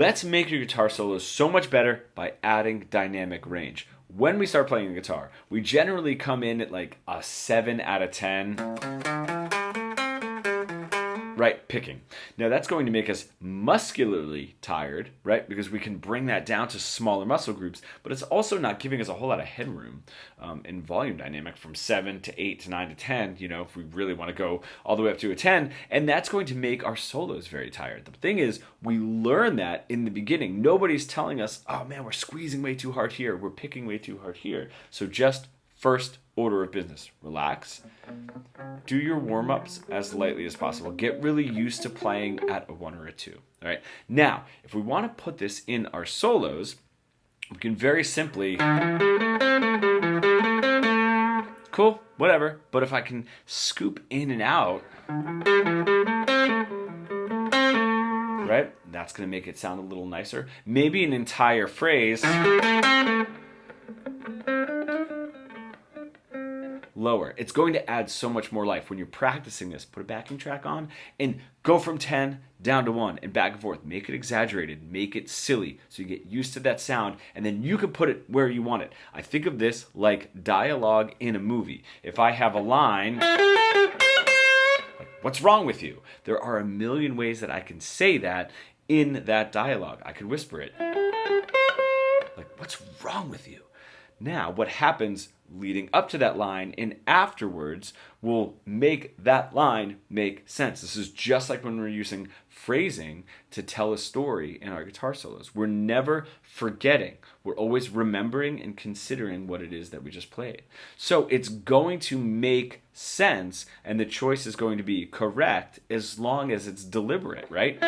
Let's make your guitar solos so much better by adding dynamic range. When we start playing the guitar, we generally come in at like a 7 out of 10. Right, picking. Now that's going to make us muscularly tired, right? Because we can bring that down to smaller muscle groups, but it's also not giving us a whole lot of headroom in volume dynamic from 7 to 8 to 9 to 10, you know, if we really want to go all the way up to a 10, and that's going to make our solos very tired. The thing is, we learn that in the beginning. Nobody's telling us, oh man, we're squeezing way too hard here, we're picking way too hard here. So just first order of business, relax. Do your warm-ups as lightly as possible. Get really used to playing at a 1 or a 2. All right. Now, if we want to put this in our solos, we can very simply, cool, whatever. But if I can scoop in and out, right, that's going to make it sound a little nicer. Maybe an entire phrase lower. It's going to add so much more life. When you're practicing this, put a backing track on and go from 10 down to 1 and back and forth. Make it exaggerated, make it silly so you get used to that sound, and then you can put it where you want it. I think of this like dialogue in a movie. If I have a line, like, what's wrong with you? There are a million ways that I can say that in that dialogue. I could whisper it. Like, what's wrong with you? Now, what happens leading up to that line and afterwards will make that line make sense. This is just like when we're using phrasing to tell a story in our guitar solos. We're never forgetting. We're always remembering and considering what it is that we just played. So it's going to make sense, and the choice is going to be correct as long as it's deliberate, right?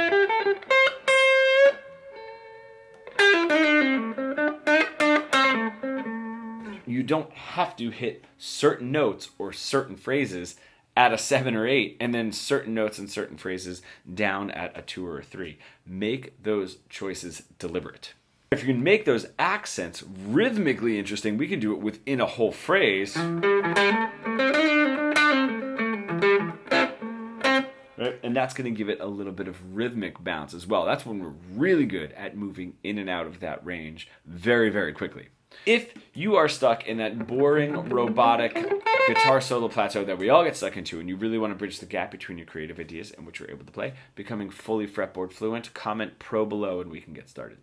You don't have to hit certain notes or certain phrases at a 7 or 8 and then certain notes and certain phrases down at a 2 or a 3. Make those choices deliberate. If you can make those accents rhythmically interesting, we can do it within a whole phrase. Right? And that's going to give it a little bit of rhythmic bounce as well. That's when we're really good at moving in and out of that range very, very quickly. If you are stuck in that boring, robotic guitar solo plateau that we all get stuck into, and you really want to bridge the gap between your creative ideas and what you're able to play, becoming fully fretboard fluent, comment pro below and we can get started.